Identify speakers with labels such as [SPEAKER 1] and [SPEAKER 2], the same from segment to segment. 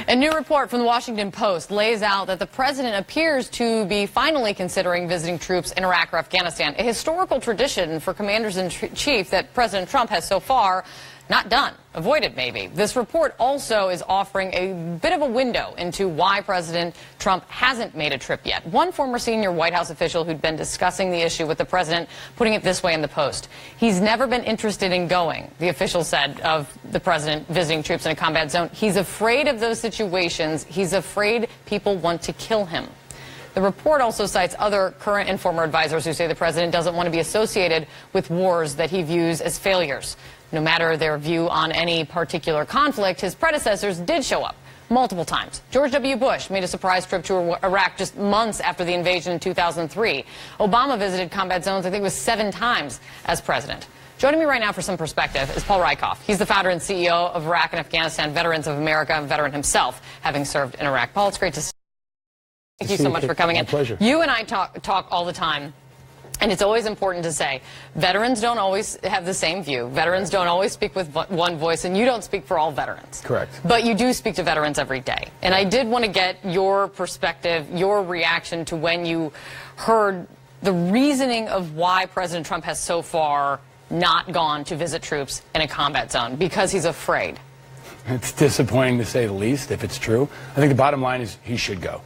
[SPEAKER 1] A new report from the Washington Post lays out that the president appears to be finally considering visiting troops in Iraq or Afghanistan, a historical tradition for commanders-in-chief that President Trump has so far not done, avoided maybe. This report also is offering a bit of a window into why President Trump hasn't made a trip yet. One former senior White House official who'd been discussing the issue with the president, putting it this way in the Post. He's never been interested in going, the official said, of the president visiting troops in a combat zone. He's afraid of those situations. He's afraid people want to kill him. The report also cites other current and former advisors who say the president doesn't want to be associated with wars that he views as failures. No matter their view on any particular conflict, his predecessors did show up multiple times. George W. Bush made a surprise trip to Iraq just months after the invasion in 2003. Obama visited combat zones, I think it was 7 times as president. Joining me right now for some perspective is Paul Rieckhoff. He's the founder and CEO of Iraq and Afghanistan Veterans of America, a veteran himself, having served in Iraq. Paul, it's great to see you. Thank you so much for coming in.
[SPEAKER 2] My pleasure.
[SPEAKER 1] You and I talk all the time. And it's always important to say, veterans don't always have the same view. Veterans don't always speak with one voice, and you don't speak for all veterans.
[SPEAKER 2] Correct.
[SPEAKER 1] But you do speak to veterans every day. And I did want to get your perspective, your reaction to when you heard the reasoning of why President Trump has so far not gone to visit troops in a combat zone, because he's afraid.
[SPEAKER 2] It's disappointing to say the least, if it's true. I think the bottom line is he should go.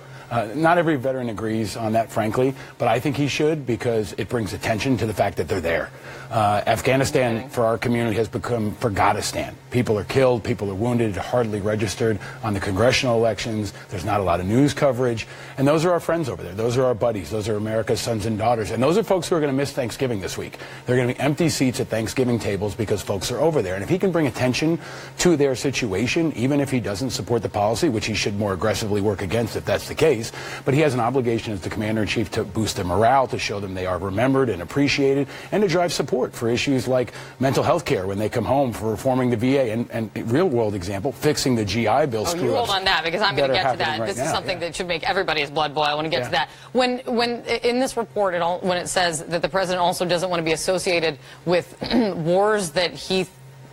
[SPEAKER 2] Not every veteran agrees on that, frankly, but I think he should because it brings attention to the fact that they're there. Afghanistan, for our community, has become Forgotistan. People are killed, people are wounded, hardly registered on the congressional elections. There's not a lot of news coverage. And those are our friends over there. Those are our buddies. Those are America's sons and daughters. And those are folks who are going to miss Thanksgiving this week. There are going to be empty seats at Thanksgiving tables because folks are over there. And if he can bring attention to their situation, even if he doesn't support the policy, which he should more aggressively work against if that's the case, but he has an obligation as the commander-in-chief to boost their morale, to show them they are remembered and appreciated, and to drive support for issues like mental health care when they come home, for reforming the VA, and real-world example, fixing the GI Bill screw-ups.
[SPEAKER 1] You hold on that, because I'm going to get to that.
[SPEAKER 2] Right
[SPEAKER 1] this
[SPEAKER 2] now,
[SPEAKER 1] is something that should make everybody's blood boil. I want to get to that. When in this report, when it says that the president also doesn't want to be associated with wars that he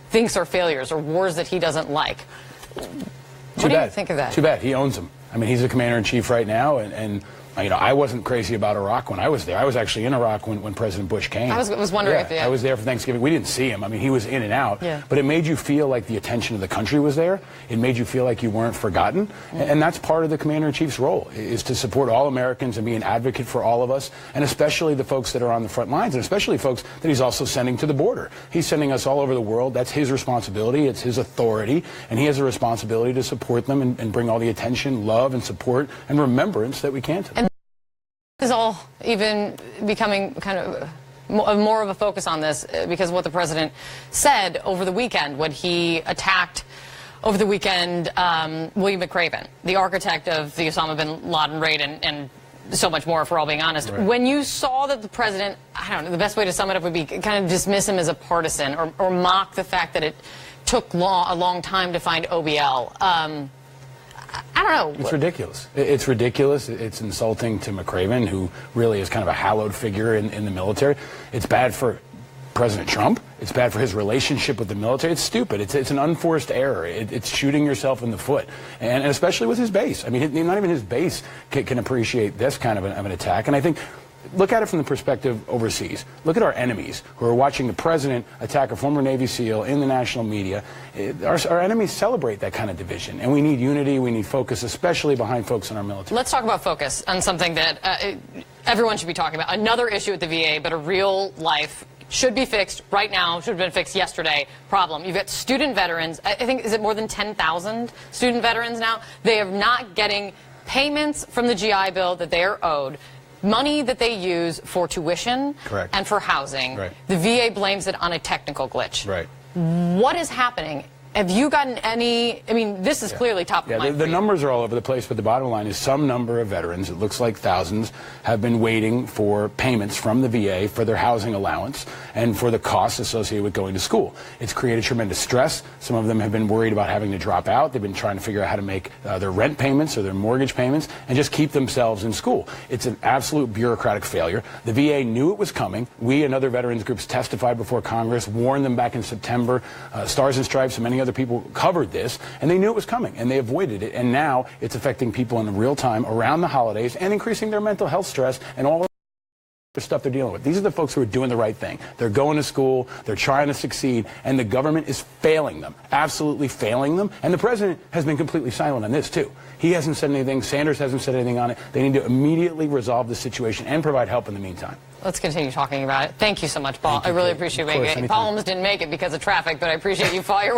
[SPEAKER 1] thinks are failures or wars that he doesn't like, what do you think of that?
[SPEAKER 2] Too bad. He owns them. I mean, he's the commander-in-chief right now, and you know, I wasn't crazy about Iraq when I was there. I was actually in Iraq when President Bush came.
[SPEAKER 1] I was wondering if
[SPEAKER 2] I was there for Thanksgiving. We didn't see him. I mean, he was in and out.
[SPEAKER 1] Yeah.
[SPEAKER 2] But it made you feel like the attention of the country was there. It made you feel like you weren't forgotten. And that's part of the commander-in-chief's role, is to support all Americans and be an advocate for all of us, and especially the folks that are on the front lines, and especially folks that he's also sending to the border. He's sending us all over the world. That's his responsibility. It's his authority. And he has a responsibility to support them and bring all the attention, love, and support and remembrance that we can to them.
[SPEAKER 1] Is all even becoming kind of more of a focus on this because of what the president said over the weekend when he attacked over the weekend William McRaven, the architect of the Osama bin Laden raid and so much more, if we're all being honest.
[SPEAKER 2] Right.
[SPEAKER 1] When you saw that the president, I don't know, the best way to sum it up would be kind of dismiss him as a partisan or mock the fact that it took a long time to find OBL. I don't know.
[SPEAKER 2] It's ridiculous. It's ridiculous. It's insulting to McRaven, who really is kind of a hallowed figure in the military. It's bad for President Trump. It's bad for his relationship with the military. It's stupid. It's an unforced error. It's shooting yourself in the foot, and especially with his base. I mean, not even his base can appreciate this kind of an attack. And I think, look at it from the perspective overseas. Look at our enemies who are watching the president attack a former Navy SEAL in the national media. Our enemies celebrate that kind of division, and we need unity, we need focus, especially behind folks in our military.
[SPEAKER 1] Let's talk about focus on something that everyone should be talking about. Another issue at the VA, but a real life, should be fixed right now, should have been fixed yesterday, problem. You've got student veterans, I think, is it more than 10,000 student veterans now? They are not getting payments from the GI Bill that they are owed. Money that they use for tuition
[SPEAKER 2] Correct.
[SPEAKER 1] and for housing.
[SPEAKER 2] Right.
[SPEAKER 1] The VA blames it on a technical glitch.
[SPEAKER 2] Right.
[SPEAKER 1] What is happening? Have you gotten any, I mean, this is clearly top of mind.
[SPEAKER 2] The numbers are all over the place, but the bottom line is some number of veterans, it looks like thousands, have been waiting for payments from the VA for their housing allowance and for the costs associated with going to school. It's created tremendous stress. Some of them have been worried about having to drop out. They've been trying to figure out how to make their rent payments or their mortgage payments and just keep themselves in school. It's an absolute bureaucratic failure. The VA knew it was coming. We and other veterans groups testified before Congress, warned them back in September. Stars and Stripes and many other people covered this, and they knew it was coming, and they avoided it. And now it's affecting people in real time around the holidays and increasing their mental health stress and all the stuff they're dealing with. These are the folks who are doing the right thing. They're going to school, they're trying to succeed, and the government is failing them, absolutely failing them. And the president has been completely silent on this, too. He hasn't said anything. Sanders hasn't said anything on it. They need to immediately resolve the situation and provide help in the meantime.
[SPEAKER 1] Let's continue talking about it. Thank you so much, Paul. I really appreciate you making it. Paul almost didn't make it because of traffic, but I appreciate you fought your